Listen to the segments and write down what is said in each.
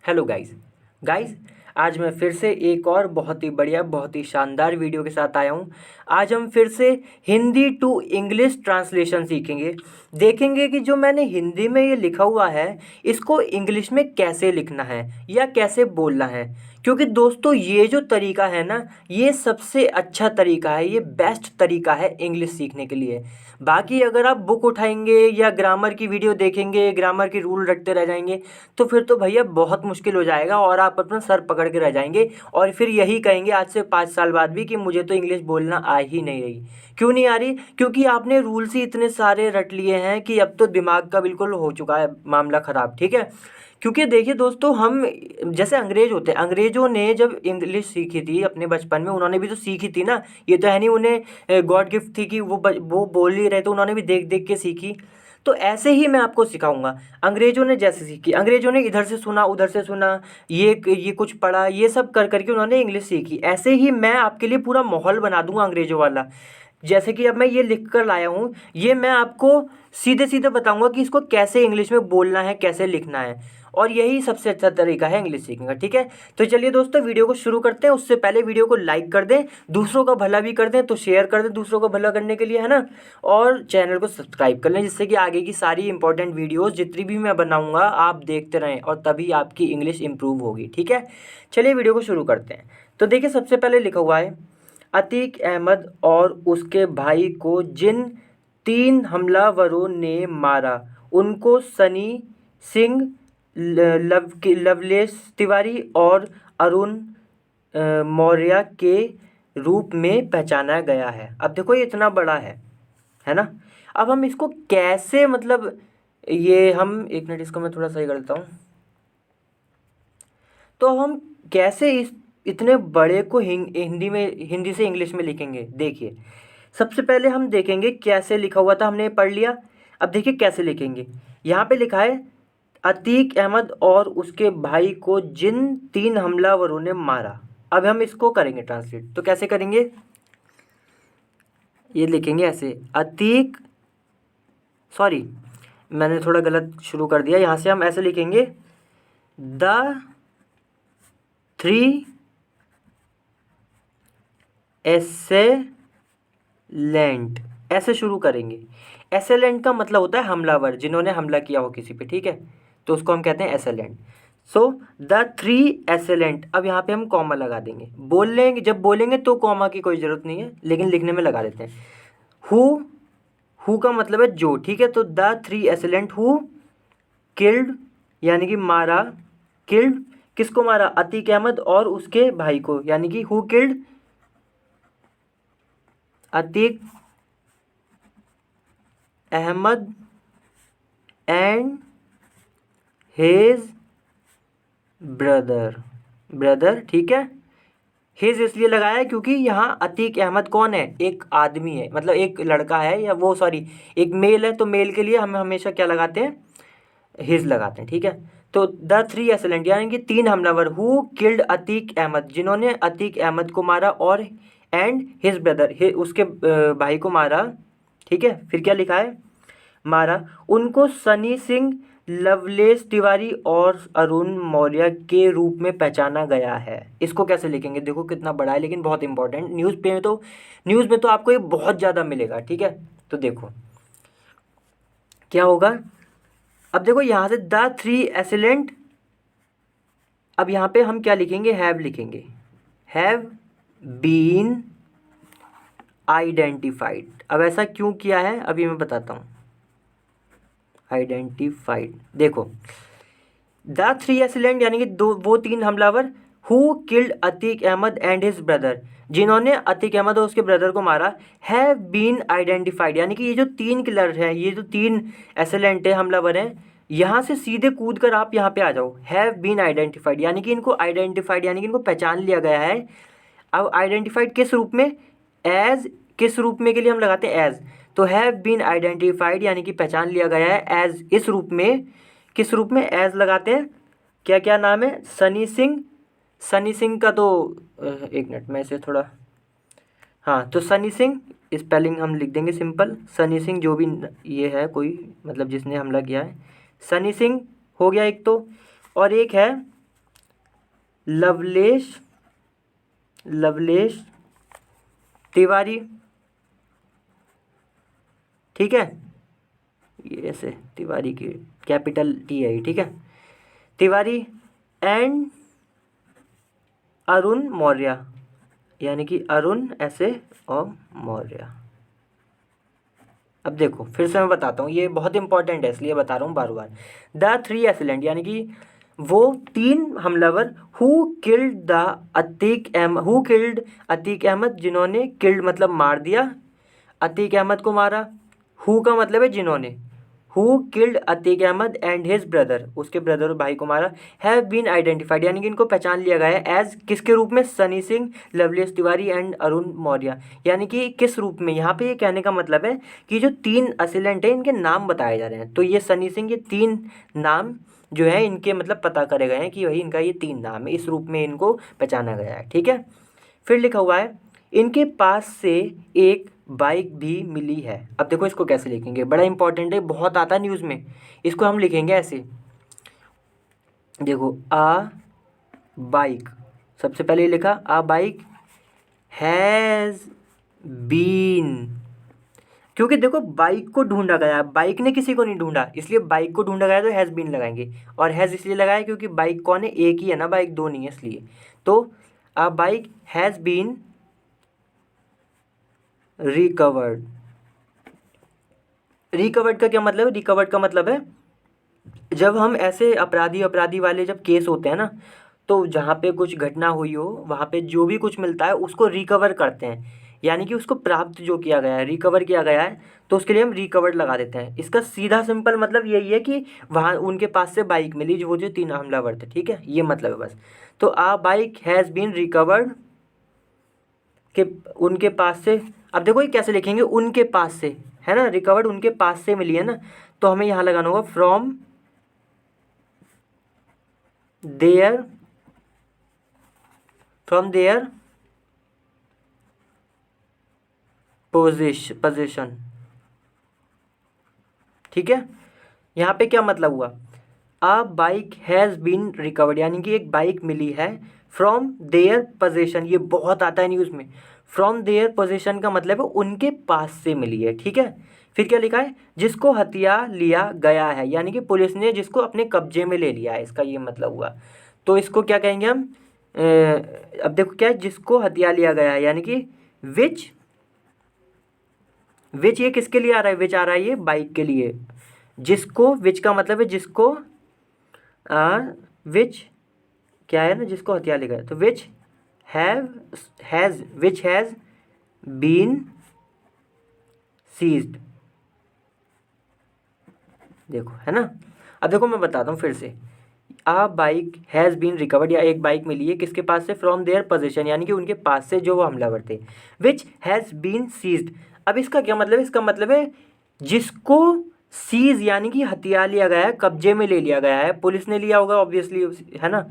Hello guys. Guys, आज मैं फिर से एक और बहुत ही बढ़िया, बहुत ही शानदार वीडियो के साथ आया हूँ। आज हम फिर से हिंदी टू इंग्लिश ट्रांसलेशन सीखेंगे। देखेंगे कि जो मैंने हिंदी में ये लिखा हुआ है, इसको इंग्लिश में कैसे लिखना है या कैसे बोलना है। क्योंकि दोस्तों, ये जो तरीका है ना, ये सबसे अच्छा तरीका है, ये बेस्ट तरीका है इंग्लिश सीखने के लिए। बाकी अगर आप बुक उठाएंगे या ग्रामर की वीडियो देखेंगे, ग्रामर की रूल रटते रह जाएंगे, तो फिर तो भैया बहुत मुश्किल हो जाएगा और आप अपना सर पकड़ के रह जाएंगे और फिर यही कहेंगे आज से 5 साल बाद भी कि मुझे तो इंग्लिश बोलना आ ही नहीं रही। क्यों नहीं आ रही? क्योंकि आपने रूल्स ही इतने सारे रट लिए हैं कि अब तो दिमाग का बिल्कुल हो चुका है मामला ख़राब। ठीक है? क्योंकि देखिए दोस्तों, हम जैसे अंग्रेज होते हैं, अंग्रेजों ने जब इंग्लिश सीखी थी अपने बचपन में, उन्होंने भी तो सीखी थी ना। ये तो है नहीं उन्हें गॉड गिफ्ट थी कि वो बोल ही रहे, तो उन्होंने भी देख देख के सीखी। तो ऐसे ही मैं आपको सिखाऊंगा। अंग्रेजों ने जैसे सीखी, अंग्रेजों ने इधर से सुना उधर से सुना, ये कुछ पढ़ा, ये सब कर करके उन्होंने इंग्लिश सीखी। ऐसे ही मैं आपके लिए पूरा माहौल बना दूंगा अंग्रेजों वाला। जैसे कि अब मैं ये लिख कर लाया हूँ, ये मैं आपको सीधे सीधे बताऊंगा कि इसको कैसे इंग्लिश में बोलना है, कैसे लिखना है। और यही सबसे अच्छा तरीका है इंग्लिश सीखने का। ठीक है? तो चलिए दोस्तों, वीडियो को शुरू करते हैं। उससे पहले वीडियो को लाइक कर दें, दूसरों का भला भी कर दें, तो शेयर कर दें दूसरों का भला करने के लिए, है ना। और चैनल को सब्सक्राइब कर लें, जिससे कि आगे की सारी इंपॉर्टेंट वीडियोज़ जितनी भी मैं बनाऊँगा आप देखते रहें, और तभी आपकी इंग्लिश इंप्रूव होगी। ठीक है? चलिए वीडियो को शुरू करते हैं। तो देखिए, सबसे पहले लिखा हुआ है, अतीक अहमद और उसके भाई को जिन 3 हमलावरों ने मारा, उनको सनी सिंह, लवलेश तिवारी और अरुण मौर्य के रूप में पहचाना गया है। अब देखो, ये इतना बड़ा है ना। अब हम इसको कैसे, मतलब ये हम एक मिनट, इसको मैं थोड़ा सही कर देता हूँ। तो अब हम कैसे इस इतने बड़े को हिंदी से इंग्लिश में लिखेंगे। देखिए, सबसे पहले हम देखेंगे कैसे लिखा हुआ था, हमने पढ़ लिया। अब देखिए कैसे लिखेंगे। यहाँ पे लिखा है, अतीक अहमद और उसके भाई को जिन 3 हमलावरों ने मारा। अब हम इसको करेंगे ट्रांसलेट। तो कैसे करेंगे? ये लिखेंगे ऐसे, अतीक, सॉरी मैंने थोड़ा गलत शुरू कर दिया। यहाँ से हम ऐसे लिखेंगे, द 3 एसेलेंट, ऐसे शुरू करेंगे। एसेलेंट का मतलब होता है हमलावर, जिन्होंने हमला किया हो किसी पे। ठीक है? तो उसको हम कहते हैं एसेलेंट। सो द 3 एसेलेंट, अब यहाँ पे हम कॉमा लगा देंगे। बोल लेंगे, जब बोलेंगे तो कॉमा की कोई ज़रूरत नहीं है, लेकिन लिखने में लगा देते हैं। हु का मतलब है जो। ठीक है? तो द 3 एसेलेंट हु किल्ड, यानी कि मारा, किल्ड, किसको मारा? अतीक अहमद और उसके भाई को, यानी कि who killed Atiq Ahmad and his brother. ठीक है? हिज इसलिए लगाया है क्योंकि यहाँ अतीक अहमद कौन है? एक आदमी है, मतलब एक लड़का है, या वो सॉरी एक मेल है। तो मेल के लिए हम हमेशा क्या लगाते हैं? हिज लगाते हैं। ठीक है? तो द 3 एसेलेंट, यानी कि 3 हमलावर, हु किल्ड अतीक अहमद, जिन्होंने अतीक अहमद को मारा, और एंड हिज ब्रदर, उसके भाई को मारा। ठीक है? फिर क्या लिखा है? मारा, उनको सनी सिंह, लवलेश तिवारी और अरुण मौर्य के रूप में पहचाना गया है। इसको कैसे लिखेंगे? देखो कितना बड़ा है, लेकिन बहुत इंपॉर्टेंट। न्यूज़ में तो आपको ये बहुत ज़्यादा मिलेगा। ठीक है? तो देखो क्या होगा। अब देखो, यहाँ से द 3 एसेलेंट, अब यहाँ पे हम क्या लिखेंगे? हैव लिखेंगे। Have been identified. अब ऐसा क्यों किया है, अभी मैं बताता हूँ। आइडेंटिफाइड, देखो, द 3 एसिलेंट यानी कि वो 3 हमलावर, who killed Atiq Ahmad and his brother, जिन्होंने अतीक अहमद और उसके ब्रदर को मारा, हैव बीन आइडेंटिफाइड, यानी कि ये जो 3 किलर हैं, ये जो 3 एसिलेंट है, हमलावर हैं, यहाँ से सीधे कूद कर आप यहाँ पे आ जाओ। हैव बीन आइडेंटिफाइड, यानी कि इनको आइडेंटिफाइड, यानी कि इनको पहचान लिया गया है। अब आइडेंटिफाइड किस रूप में? एज, किस रूप में के लिए हम लगाते हैं? एज। तो हैव बीन आइडेंटिफाइड यानी कि पहचान लिया गया है, एज इस रूप में। किस रूप में? एज लगाते हैं। क्या क्या नाम है? सनी सिंह। सनी सिंह का तो एक मिनट में इसे थोड़ा, हाँ, तो सनी सिंह स्पेलिंग हम लिख देंगे सिंपल। सनी सिंह जो भी ये है, कोई मतलब जिसने हमला किया है, सनी सिंह हो गया एक तो। और एक है लवलेश तिवारी, ठीक है, ये ऐसे तिवारी की कैपिटल टी है, ठीक है, तिवारी एंड अरुण मौर्य, यानी कि अरुण ऐसे और मौर्य। अब देखो फिर से मैं बताता हूँ, ये बहुत इंपॉर्टेंट है इसलिए बता रहा हूँ बार बार। द थ्री एसिलेंट, यानी कि वो तीन हमलावर हु किल्ड अतीक अहमद, जिन्होंने किल्ड मतलब मार दिया, अतीक अहमद को मारा, हु का मतलब है जिन्होंने, who killed Atiq Ahmad and his brother, उसके ब्रदर और भाई को मारा, हैव बीन आइडेंटिफाइड, यानी कि इनको पहचान लिया गया है एज किसके रूप में, सनी सिंह, लवलेश तिवारी एंड अरुण मौर्य। यानी कि किस रूप में, यहाँ पे ये कहने का मतलब है कि जो तीन असिलेंट हैं इनके नाम बताए जा रहे हैं। तो ये सनी सिंह, ये तीन नाम जो है इनके मतलब पता करे गए हैं कि वही इनका ये तीन नाम है, इस रूप में इनको पहचाना गया है, ठीक है। फिर लिखा हुआ है इनके पास से एक बाइक भी मिली है। अब देखो इसको कैसे लिखेंगे, बड़ा इंपॉर्टेंट है, बहुत आता है न्यूज़ में। इसको हम लिखेंगे ऐसे, देखो आ बाइक, सबसे पहले लिखा आ बाइक हैज़ बीन, क्योंकि देखो बाइक को ढूंढा गया, बाइक ने किसी को नहीं ढूंढा, इसलिए बाइक को ढूंढा गया तो हैज़ बीन लगाएंगे। और हैज़ इसलिए लगाया क्योंकि बाइक कौन है, एक ही है ना, बाइक दो नहीं है, इसलिए। तो a bike has been recovered. Recovered का क्या मतलब है, रिकवर्ड का मतलब है जब हम ऐसे अपराधी वाले जब केस होते हैं ना, तो जहाँ पे कुछ घटना हुई हो वहाँ पे जो भी कुछ मिलता है उसको रिकवर करते हैं, यानी कि उसको प्राप्त जो किया गया है, रिकवर किया गया है, तो उसके लिए हम रिकवर्ड लगा देते हैं। इसका सीधा सिंपल मतलब यही है कि वहाँ उनके पास से बाइक मिली, जो वो जो तीन हमलावर थे, ठीक है, ये मतलब है बस। तो a bike has been recovered के उनके पास से, अब देखो ये कैसे लिखेंगे, उनके पास से है ना, रिकवर्ड उनके पास से मिली है ना, तो हमें यहाँ लगाना होगा फ्रॉम देयर पोजीशन, ठीक है। यहाँ पे क्या मतलब हुआ, अ बाइक हैज़ बीन रिकवर्ड, यानी कि एक बाइक मिली है फ्रॉम देयर पोजीशन, ये बहुत आता है न्यूज़ में। फ्रॉम देयर पोजीशन का मतलब है उनके पास से मिली है, ठीक है। फिर क्या लिखा है, जिसको हथिया लिया गया है, यानी कि पुलिस ने जिसको अपने कब्जे में ले लिया है, इसका ये मतलब हुआ। तो इसको क्या कहेंगे हम, अब देखो क्या है, जिसको हथिया लिया गया है, यानी कि विच ये किसके लिए आ रहा है, विच आ रहा है ये बाइक के लिए, जिसको, विच का मतलब है जिसको, विच क्या है ना, जिसको हथियार लिया गया, तो विच हैज़ बीन सीज्ड, देखो है ना। अब देखो मैं बताता हूँ फिर से, आ बाइक हैज़ बीन रिकवर्ड, या एक बाइक मिली है किसके पास से, फ्रॉम देयर पोजीशन, यानी कि उनके पास से जो वो हमलावर थे, विच हैज़ बीन सीज्ड। अब इसका क्या मतलब है, इसका मतलब है जिसको सीज यानी कि हथियार लिया गया है, कब्जे में ले लिया गया है, पुलिस ने लिया होगा ऑब्वियसली, है ना।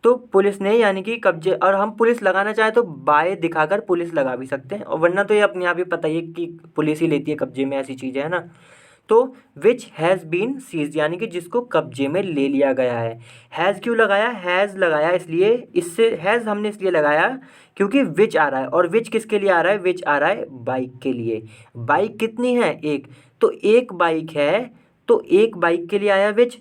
तो पुलिस ने यानी कि कब्जे, और हम पुलिस लगाना चाहे तो बाय दिखाकर पुलिस लगा भी सकते हैं, और वरना तो ये अपने आप ही पता ही है कि पुलिस ही लेती है कब्जे में, ऐसी चीज़ें है ना। तो विच हैज़ बीन सीज, यानी कि जिसको कब्जे में ले लिया गया है। हैज़ क्यों लगाया, हैज़ लगाया इसलिए, इससे हैज़ हमने इसलिए लगाया क्योंकि विच आ रहा है, और विच किसके लिए आ रहा है, विच आ रहा है बाइक के लिए। बाइक कितनी है, एक, तो एक बाइक है, तो एक बाइक के लिए आया विच,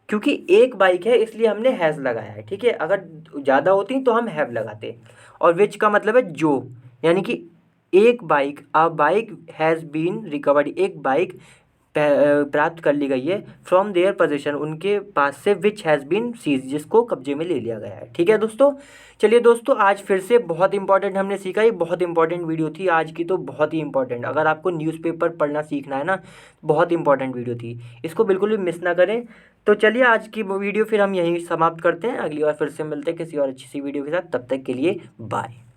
क्योंकि एक बाइक है इसलिए हमने हैज़ लगाया है, ठीक है। अगर ज़्यादा होती तो हम हैव लगाते। और विच का मतलब है जो, यानी कि एक bike, a bike has been recovered, एक बाइक प्राप्त कर ली गई है फ्रॉम देयर पोजीशन, उनके पास से, विच हैज़ बीन सीज, जिसको कब्जे में ले लिया गया है, ठीक है दोस्तों। चलिए दोस्तों, आज फिर से बहुत इंपॉर्टेंट हमने सीखा, ये बहुत इंपॉर्टेंट वीडियो थी आज की, तो बहुत ही इंपॉर्टेंट, अगर आपको न्यूज़पेपर पढ़ना सीखना है ना, बहुत इंपॉर्टेंट वीडियो थी, इसको बिल्कुल भी मिस ना करें। तो चलिए आज की वीडियो फिर हम यहीं समाप्त करते हैं, अगली बार फिर से मिलते हैं किसी और अच्छी सी वीडियो के साथ, तब तक के लिए बाय।